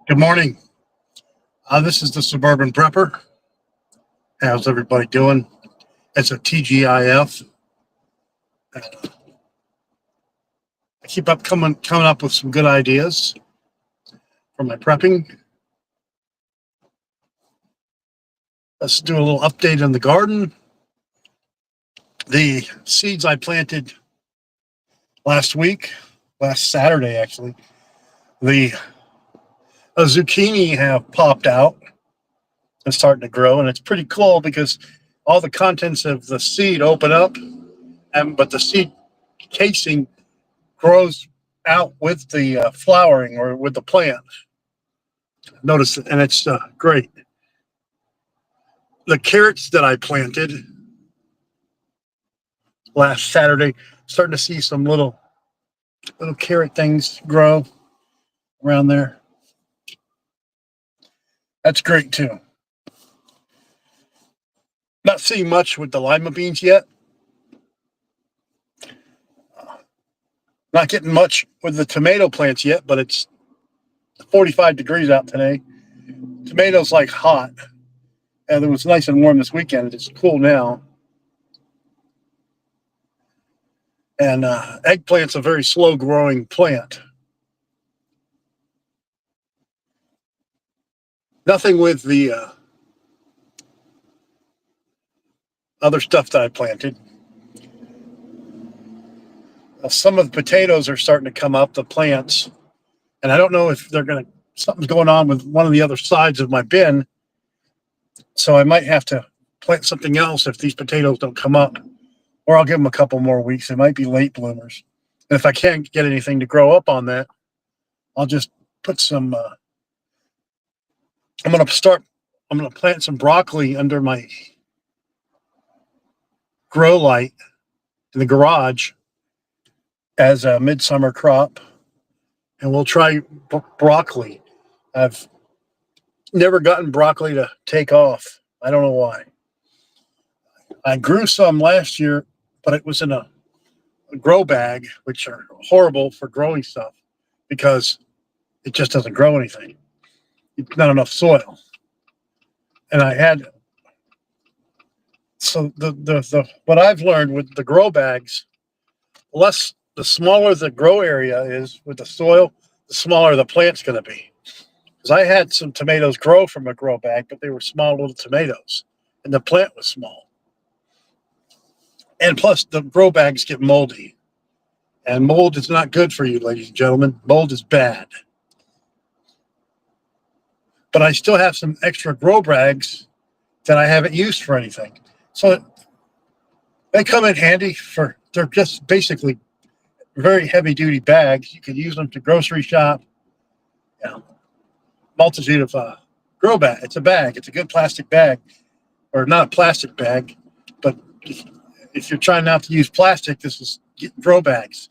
Good morning. This is the Suburban Prepper. How's everybody doing? It's a TGIF. I keep up coming up with some good ideas for my prepping. Let's do a little update on the garden. The seeds I planted last Saturday actually, the zucchini have popped out and starting to grow, and it's pretty cool because all the contents of the seed open up, but the seed casing grows out with the flowering or with the plant. Notice, and it's great. The carrots that I planted last Saturday, starting to see some little carrot things grow around there. That's great too. Not seeing much with the lima beans yet. Not getting much with the tomato plants yet, but it's 45 degrees out today. Tomatoes like hot. And it was nice and warm this weekend. It's cool now. And eggplant's a very slow growing plant. Nothing with the other stuff that I planted. Some of the potatoes are starting to come up, the plants. And I don't know if something's going on with one of the other sides of my bin. So I might have to plant something else if these potatoes don't come up. Or I'll give them a couple more weeks. They might be late bloomers. And if I can't get anything to grow up on that, I'll just put some, I'm going to plant some broccoli under my grow light in the garage as a midsummer crop. And we'll try broccoli. I've never gotten broccoli to take off. I don't know why. I grew some last year, but it was in a grow bag, which are horrible for growing stuff because it just doesn't grow anything. It's not enough soil. And so the what I've learned with the grow bags, the smaller the grow area is with the soil, the smaller the plant's going to be. Because I had some tomatoes grow from a grow bag, but they were small little tomatoes, and the plant was small. And plus, the grow bags get moldy. And mold is not good for you, ladies and gentlemen. Mold is bad. But I still have some extra grow bags that I haven't used for anything. So they come in handy they're just basically very heavy-duty bags. You can use them to grocery shop. Multitude of grow bag. It's a bag. It's a good plastic bag. Or not a plastic bag, but if you're trying not to use plastic, this is grow bags.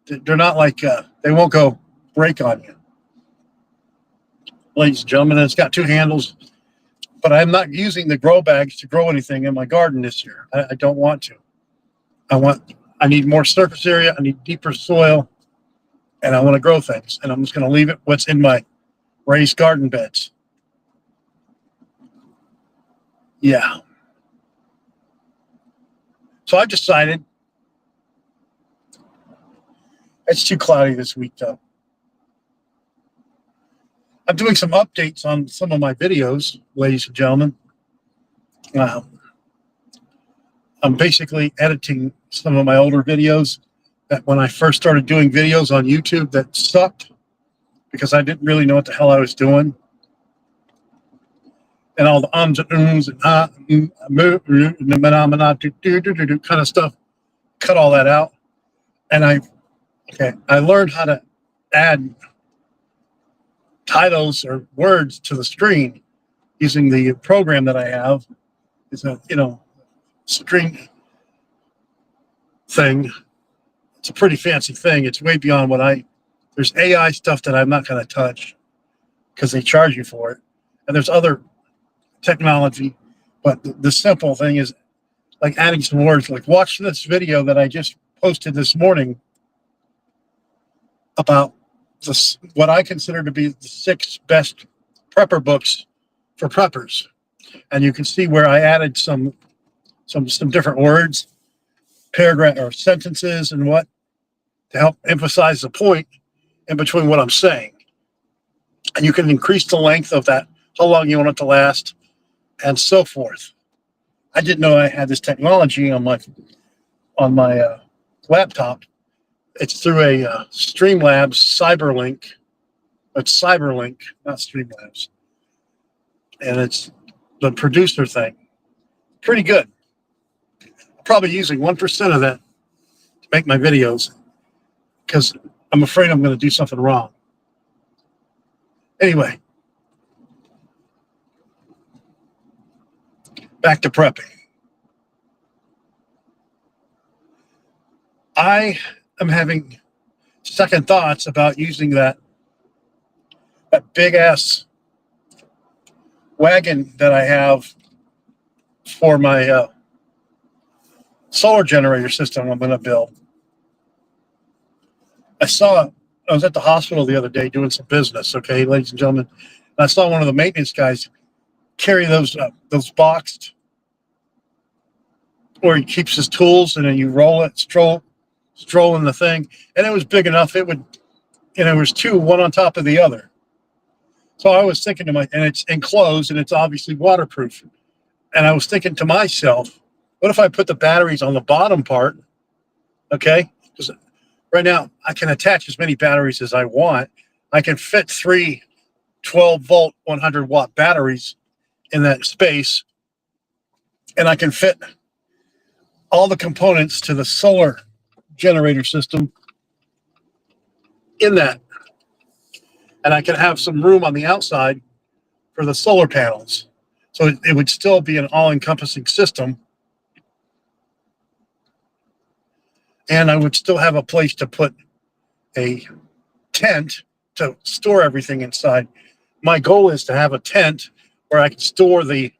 They're not like, they won't go break on you. Ladies and gentlemen, it's got two handles, but I'm not using the grow bags to grow anything in my garden this year. I don't want to. I need more surface area. I need deeper soil, and I want to grow things. And I'm just going to leave it what's in my raised garden beds. Yeah. So I've decided it's too cloudy this week, though. I'm doing some updates on some of my videos, ladies and gentlemen. I'm basically editing some of my older videos that when I first started doing videos on YouTube that sucked because I didn't really know what the hell I was doing. And all the ums and ums and kind of stuff, cut all that out. And I learned how to add titles or words to the screen using the program that I have. It's a screen thing. It's a pretty fancy thing. It's way beyond there's AI stuff that I'm not going to touch because they charge you for it. And there's other technology, but the simple thing is like adding some words. Like watch this video that I just posted this morning about what I consider to be the 6 best prepper books for preppers, and you can see where I added some different words, paragraph or sentences, and what to help emphasize the point in between what I'm saying. And you can increase the length of that, how long you want it to last, and so forth. I didn't know I had this technology on my laptop. It's through a Streamlabs Cyberlink. It's Cyberlink, not Streamlabs. And it's the producer thing. Pretty good. I'm probably using 1% of that to make my videos because I'm afraid I'm going to do something wrong. Anyway, back to prepping. I am having second thoughts about using that big ass wagon that I have for my solar generator system I'm going to build. I was at the hospital the other day doing some business, okay, ladies and gentlemen. And I saw one of the maintenance guys carry those boxed where he keeps his tools, and then you roll it, stroll in the thing, and it was big enough. It would, there was 2, one on top of the other. So I was thinking and it's enclosed and it's obviously waterproof. And I was thinking to myself, what if I put the batteries on the bottom part? Okay, because right now I can attach as many batteries as I want. I can fit 3 12-volt 100-watt batteries in that space, and I can fit all the components to the solar generator system in that. And I can have some room on the outside for the solar panels. So it would still be an all-encompassing system. And I would still have a place to put a tent to store everything inside. My goal is to have a tent where I can store the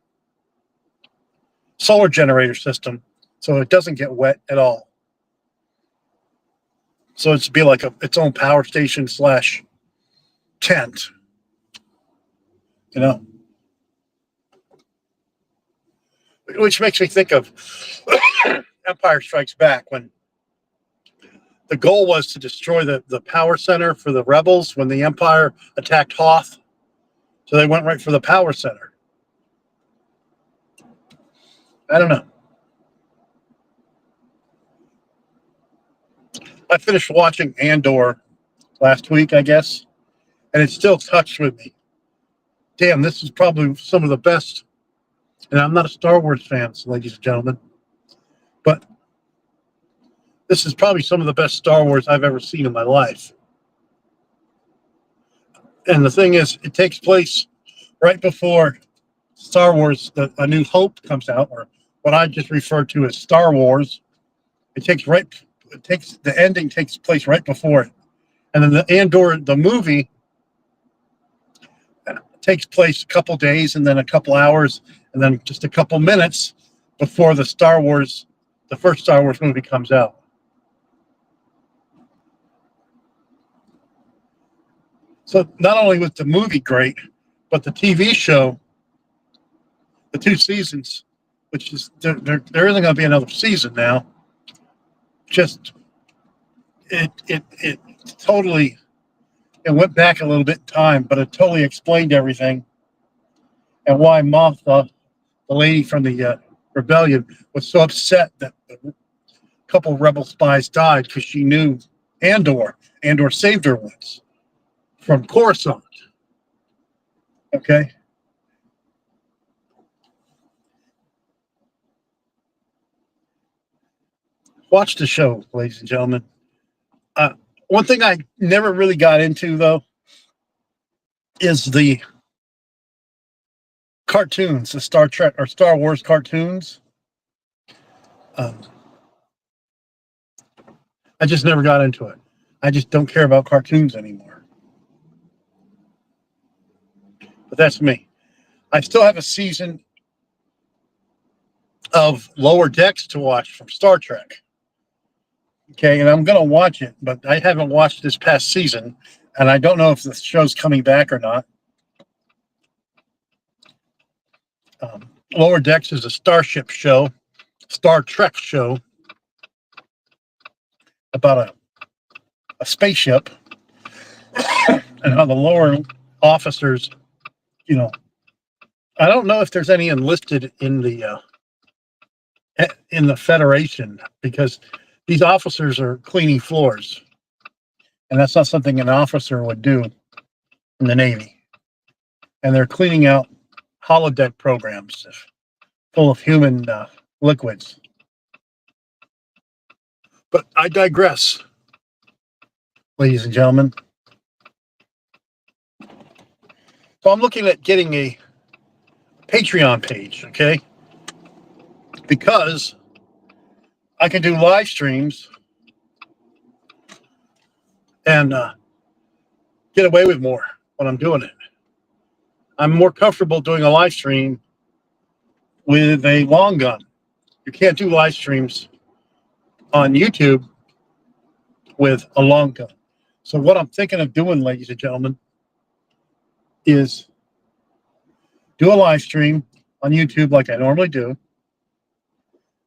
solar generator system so it doesn't get wet at all. So it's be like its own power station / tent, which makes me think of Empire Strikes Back, when the goal was to destroy the power center for the rebels when the Empire attacked Hoth. So they went right for the power center. I don't know. I finished watching Andor last week, I guess, and it still touched with me. Damn, this is probably some of the best. And I'm not a Star Wars fan, ladies and gentlemen, but this is probably some of the best Star Wars I've ever seen in my life. And the thing is, it takes place right before Star Wars, A New Hope comes out, or what I just refer to as Star Wars. The ending takes place right before it. And then the Andor, the movie, takes place a couple days and then a couple hours and then just a couple minutes before the first Star Wars movie comes out. So not only was the movie great, but the TV show, the 2 seasons, which is there isn't going to be another season now. Just it totally, it went back a little bit in time, but it totally explained everything and why Martha, the lady from the rebellion, was so upset that a couple of rebel spies died, because she knew Andor saved her once from Coruscant. Okay. Watch the show, ladies and gentlemen. One thing I never really got into, though, is the cartoons, the Star Trek or Star Wars cartoons. I just never got into it. I just don't care about cartoons anymore. But that's me. I still have a season of Lower Decks to watch from Star Trek. Okay, and I'm going to watch it, but I haven't watched this past season. And I don't know if the show's coming back or not. Lower Decks is a Starship show, Star Trek show about a spaceship and how the lower officers, you know, I don't know if there's any enlisted in the Federation, because these officers are cleaning floors, and that's not something an officer would do in the Navy. And they're cleaning out holodeck programs full of human liquids. But I digress, ladies and gentlemen. So I'm looking at getting a Patreon page, okay? Because I can do live streams and get away with more when I'm doing it. I'm more comfortable doing a live stream with a long gun. You can't do live streams on YouTube with a long gun. So what I'm thinking of doing, ladies and gentlemen, is do a live stream on YouTube like I normally do.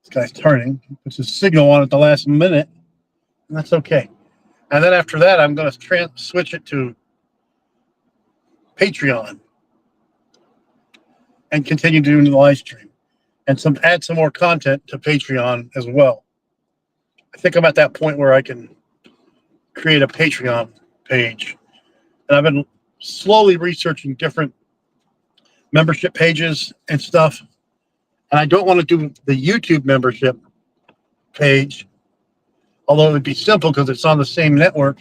This guy's turning, puts his signal on at the last minute, and that's okay. And then after that, I'm going to switch it to Patreon and continue doing the live stream, and add some more content to Patreon as well. I think I'm at that point where I can create a Patreon page, and I've been slowly researching different membership pages and stuff. And I don't want to do the YouTube membership page, although it would be simple because it's on the same network.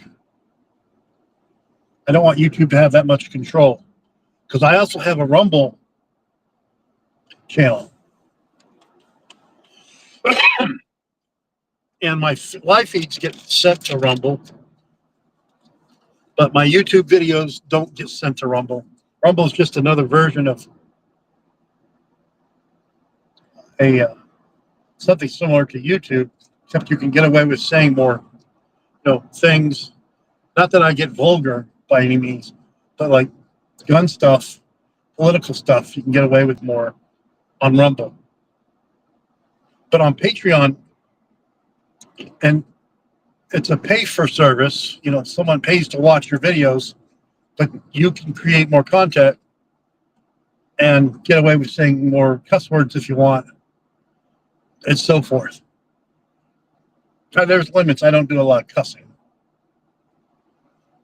I don't want YouTube to have that much control, because I also have a Rumble channel. And my live feeds get sent to Rumble, but my YouTube videos don't get sent to Rumble. Rumble is just another version of something similar to YouTube, except you can get away with saying more, things. Not that I get vulgar by any means, but like gun stuff, political stuff, you can get away with more on Rumble. But on Patreon, and it's a pay for service, someone pays to watch your videos, but you can create more content and get away with saying more cuss words if you want, and so forth. There's limits. I don't do a lot of cussing.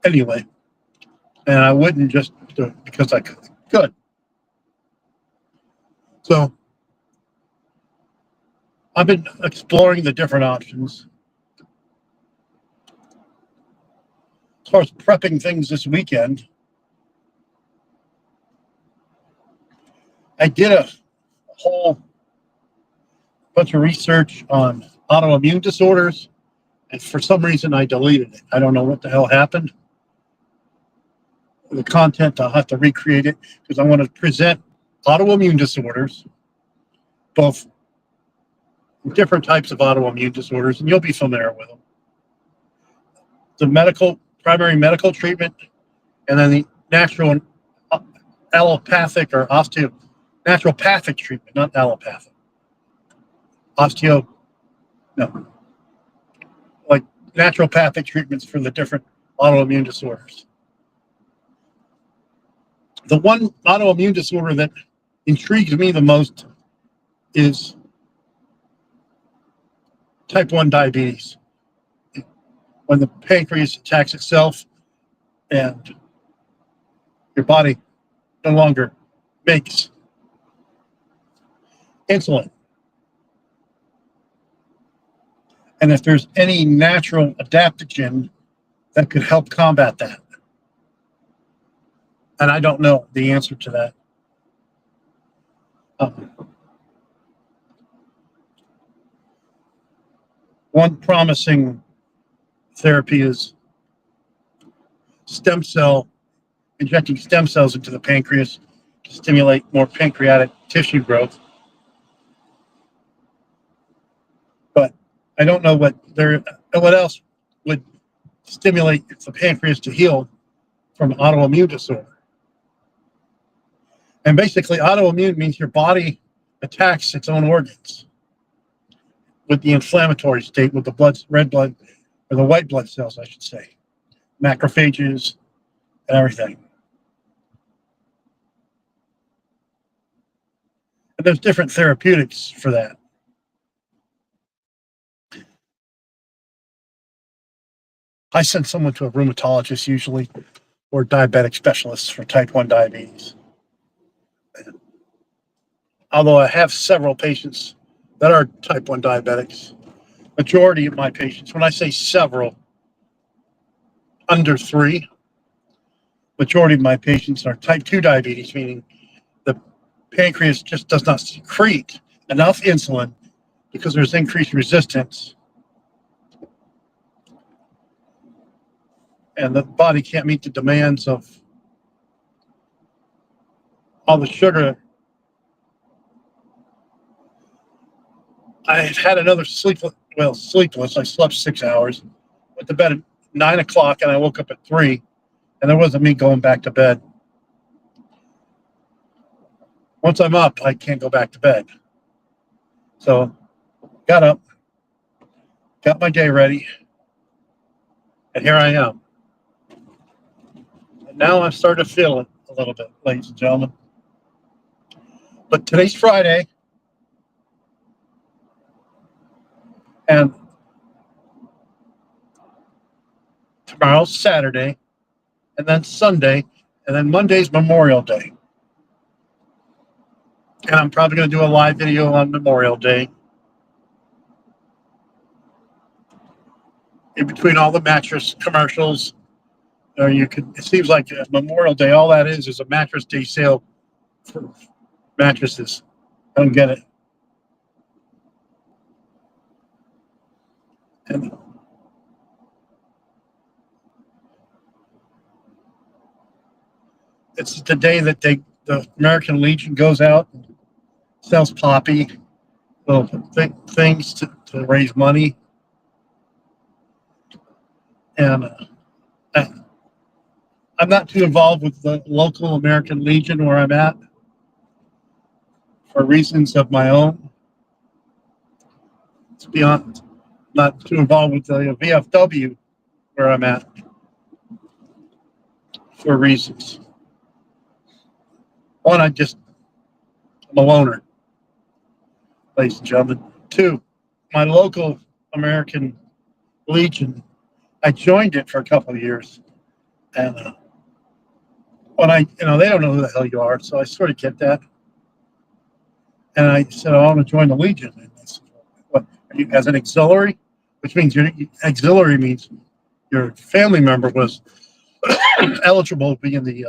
Anyway, and I wouldn't just do it because I could. So I've been exploring the different options. As far as prepping things this weekend, I did a whole bunch of research on autoimmune disorders, and for some reason I deleted it. I don't know what the hell happened. The content, I'll have to recreate it, because I want to present autoimmune disorders, both different types of autoimmune disorders, and you'll be familiar with them. The primary medical treatment, and then the natural allopathic or naturopathic treatment, not allopathic. Like naturopathic treatments for the different autoimmune disorders. The one autoimmune disorder that intrigues me the most is type 1 diabetes. When the pancreas attacks itself and your body no longer makes insulin. And if there's any natural adaptogen that could help combat that. And I don't know the answer to that. One promising therapy is injecting stem cells into the pancreas to stimulate more pancreatic tissue growth. But I don't know what else would stimulate the pancreas to heal from autoimmune disorder. And basically, autoimmune means your body attacks its own organs with the inflammatory state, with the red blood, or the white blood cells, I should say, macrophages and everything. And there's different therapeutics for that. I send someone to a rheumatologist usually, or diabetic specialists for type 1 diabetes. Although I have several patients that are type 1 diabetics, majority of my patients, when I say several, under 3, majority of my patients are type 2 diabetes, meaning the pancreas just does not secrete enough insulin because there's increased resistance. And the body can't meet the demands of all the sugar. I had another sleepless. I slept 6 hours, went to bed at 9 o'clock, and I woke up at 3, and there wasn't me going back to bed. Once I'm up, I can't go back to bed. So got up, got my day ready, and here I am. And now I'm starting to feel it a little bit, ladies and gentlemen. But today's Friday, and tomorrow's Saturday, and then Sunday, and then Monday's Memorial Day. And I'm probably going to do a live video on Memorial Day. In between all the mattress commercials, it seems like Memorial Day, all that is a mattress day sale for mattresses. I don't get it. And it's the day that the American Legion goes out and sells poppy, little things to raise money. And I'm not too involved with the local American Legion where I'm at for reasons of my own. To be honest, not too involved with the VFW where I'm at for reasons. One, I'm a loner, ladies and gentlemen. Two, my local American Legion, I joined it for a couple of years, and when they don't know who the hell you are, so I sort of get that. And I said, I want to join the Legion. And they said, what, are you as an auxiliary? Which means auxiliary means your family member was eligible to be in the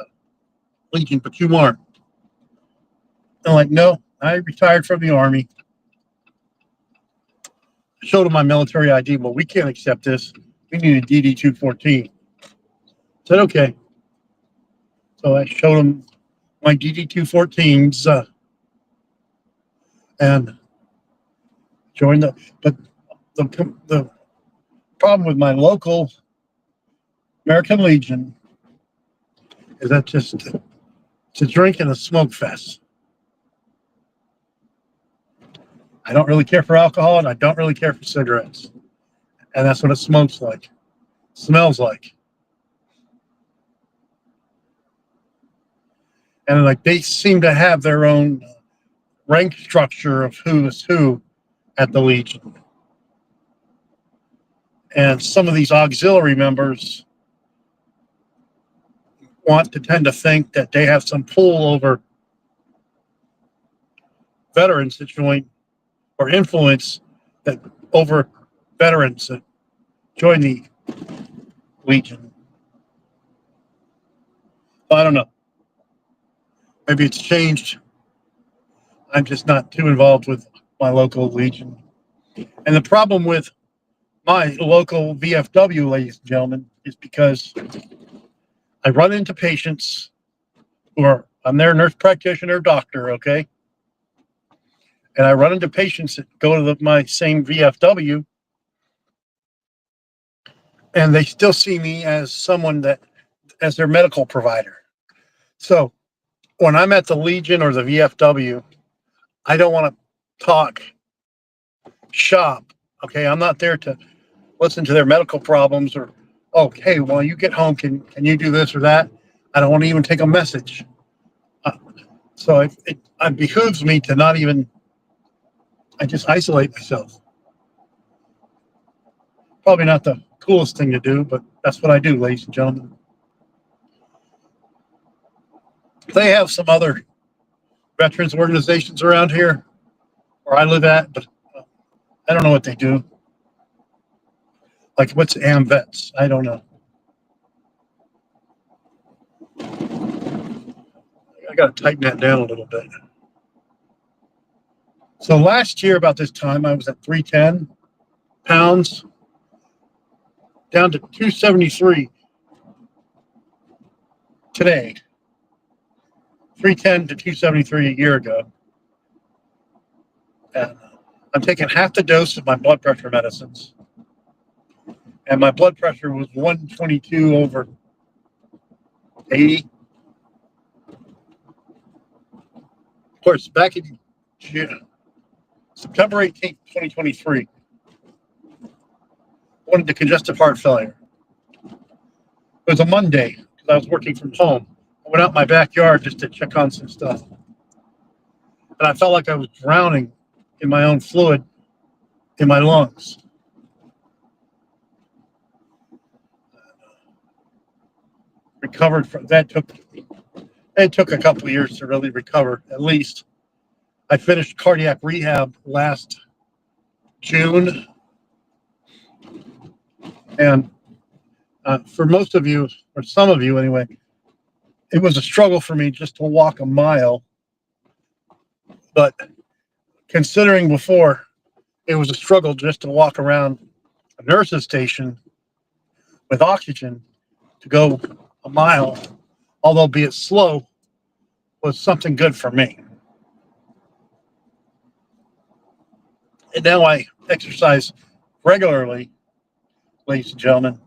Legion, but you weren't. I'm like, no, I retired from the Army. I showed them my military ID. Well, we can't accept this. We need a DD-214. I said, okay. So I showed them my DD-214s and joined but the problem with my local American Legion is that it's a drink and a smoke fest. I don't really care for alcohol, and I don't really care for cigarettes. And that's what it smokes like, smells like. And like they seem to have their own rank structure of who is who at the Legion. And some of these auxiliary members tend to think that they have some pull over veterans that join, or influence that over veterans that join the Legion. I don't know. Maybe it's changed. I'm just not too involved with my local Legion. And the problem with my local VFW, ladies and gentlemen, is because I run into patients I'm their nurse practitioner, doctor, okay? And I run into patients that go to my same VFW, and they still see me as someone that as their medical provider. So when I'm at the Legion or the VFW, I don't want to talk shop. Okay, I'm not there to listen to their medical problems or, oh, hey, when you get home, can you do this or that? I don't want to even take a message. So it behooves me to not even, I just isolate myself. Probably not the coolest thing to do, but that's what I do, ladies and gentlemen. They have some other veterans organizations around here where I live at, but I don't know what they do. Like, what's AmVets? I don't know. I got to tighten that down a little bit. So last year, about this time, I was at 310 pounds, down to 273 today. 310 to 273 a year ago. And I'm taking half the dose of my blood pressure medicines. And my blood pressure was 122 over 80. Of course, back in June, September 18th, 2023, I wanted the congestive heart failure. It was a Monday because I was working from home. I went out in my backyard just to check on some stuff. And I felt like I was drowning in my own fluid in my lungs. Recovered from that. It took a couple of years to really recover, at least. I finished cardiac rehab last June. And for most of you, or some of you anyway, it was a struggle for me just to walk a mile. But considering before, it was a struggle just to walk around a nurse's station with oxygen to go a mile, although be it slow, was something good for me. And now I exercise regularly, ladies and gentlemen.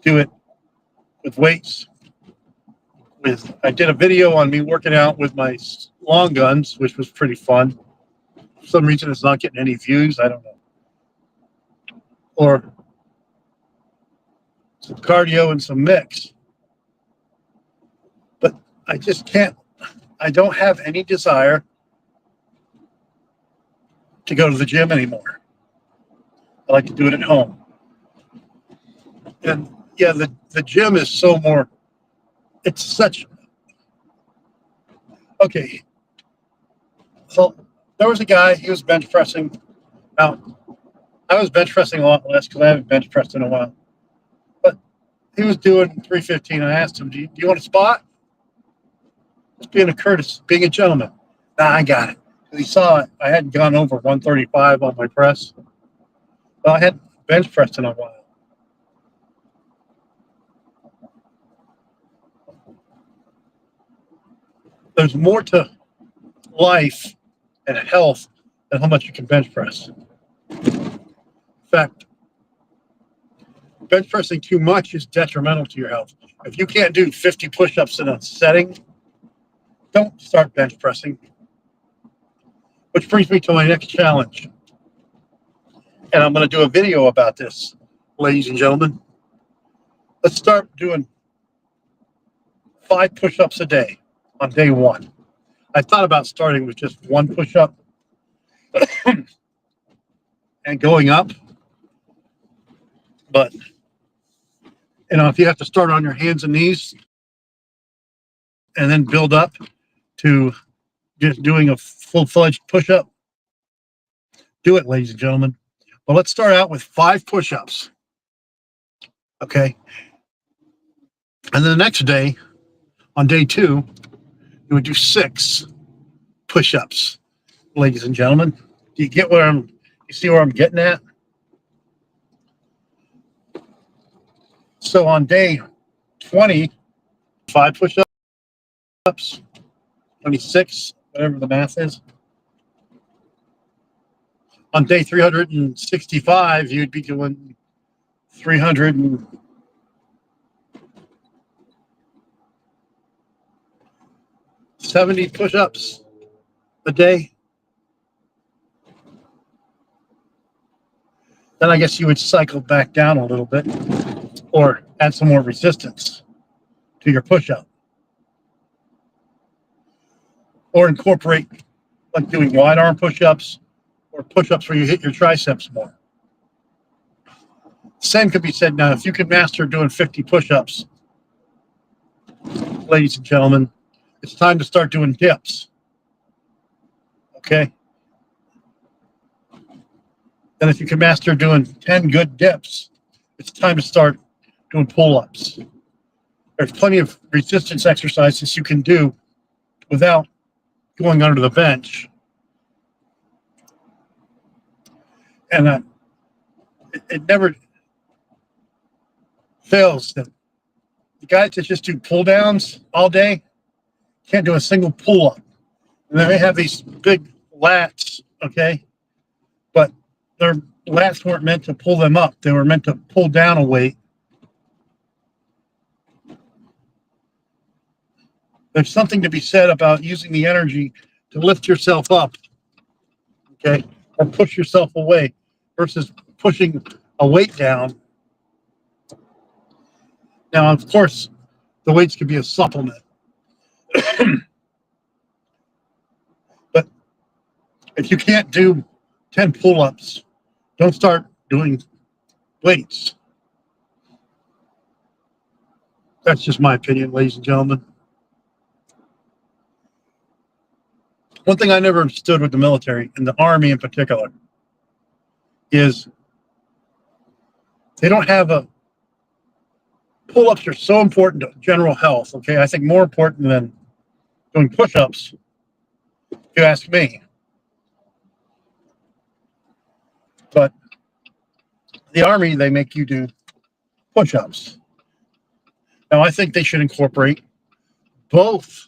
Do it with weights. I did a video on me working out with my long guns, which was pretty fun. For some reason, it's not getting any views. I don't know. Or some cardio and some mix. But I just can't. I don't have any desire to go to the gym anymore. I like to do it at home. And yeah, the gym is so more, it's such, okay. So there was a guy, he was bench pressing. Now, I was bench pressing a lot less because I haven't bench pressed in a while. But he was doing 315. I asked him, do you want a spot? Just being a courteous, being a gentleman. Nah, I got it. Because he saw I hadn't gone over 135 on my press. Well, I hadn't bench pressed in a while. There's more to life and health than how much you can bench press. In fact, bench pressing too much is detrimental to your health. If you can't do 50 push-ups in a setting, don't start bench pressing. Which brings me to my next challenge. And I'm going to do a video about this, ladies and gentlemen. Let's start doing 5 push-ups a day on day 1. I thought about starting with just 1 push-up and going up. But, you know, if you have to start on your hands and knees and then build up to just doing a full-fledged push-up, do it, ladies and gentlemen. But let's start out with 5 push-ups. Okay. And then the next day, on day 2, you would do 6 push-ups, ladies and gentlemen. Do you get where you see where I'm getting at? So on day 20, 5 push-ups, 26, whatever the math is. On day 365, you'd be doing 300 and 70 push-ups a day, then I guess you would cycle back down a little bit or add some more resistance to your push-up. Or incorporate like doing wide arm push-ups or push-ups where you hit your triceps more. Same could be said now. If you can master doing 50 push-ups, ladies and gentlemen, it's time to start doing dips. Okay? And if you can master doing 10 good dips, it's time to start doing pull-ups. There's plenty of resistance exercises you can do without going under the bench. And it never fails that the guys that just do pull downs all day can't do a single pull up. And they have these big lats, okay? But their lats weren't meant to pull them up, they were meant to pull down a weight. There's something to be said about using the energy to lift yourself up, okay, or push yourself away versus pushing a weight down. Now, of course, the weights can be a supplement. But if you can't do 10 pull-ups, don't start doing weights. That's just my opinion, ladies and gentlemen. One thing I never understood with the military, and the Army in particular, is they don't have a... Pull-ups are so important to general health, okay? I think more important than doing push-ups, if you ask me. But the Army, they make you do push-ups. Now, I think they should incorporate both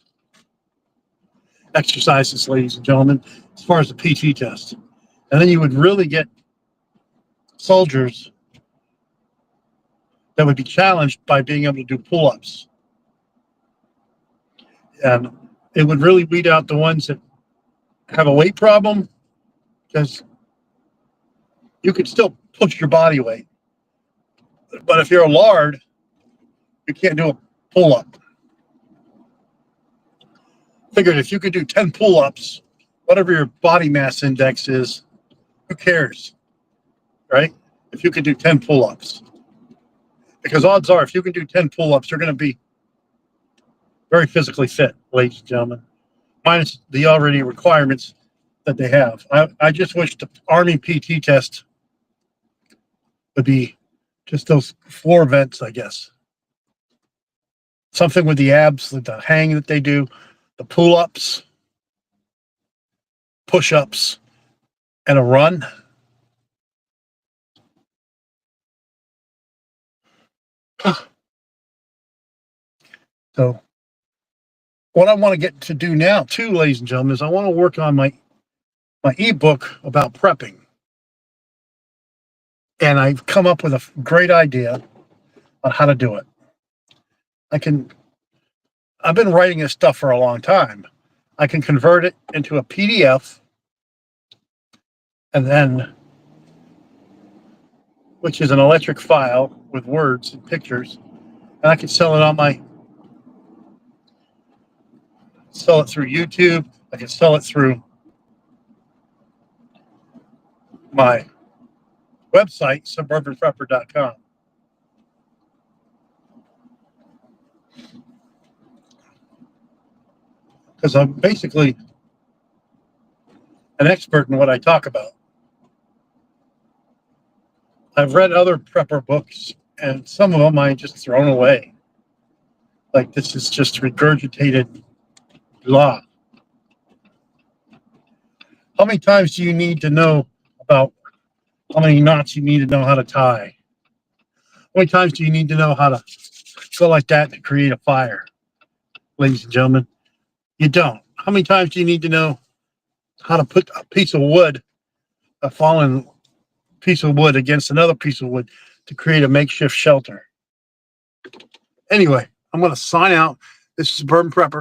exercises, ladies and gentlemen, as far as the PT test. And then you would really get soldiers that would be challenged by being able to do pull-ups. And it would really weed out the ones that have a weight problem, because you could still push your body weight. But if you're a lard, you can't do a pull-up. Figured if you could do 10 pull-ups, whatever your body mass index is, who cares, right? If you could do 10 pull-ups. Because odds are, if you can do 10 pull-ups, you're going to be very physically fit, ladies and gentlemen, minus the already requirements that they have. I just wish the Army PT test would be just those 4 events, I guess. Something with the abs, the hang that they do, the pull-ups, push-ups, and a run. So what I want to get to do now, too, ladies and gentlemen, is I want to work on my ebook about prepping. And I've come up with a great idea on how to do it. I've been writing this stuff for a long time. I can convert it into a PDF, and then, which is an electric file with words and pictures, and I can sell it through YouTube. I can sell it through my website, suburbanprepper.com. Because I'm basically an expert in what I talk about. I've read other prepper books, and some of them I just thrown away. Like, this is just regurgitated blah. How many times do you need to know about how many knots you need to know how to tie? How many times do you need to know how to go like that to create a fire? Ladies and gentlemen, you don't. How many times do you need to know how to put a piece of wood, a fallen piece of wood, against another piece of wood to create a makeshift shelter? Anyway, I'm going to sign out. This is Suburban Prepper.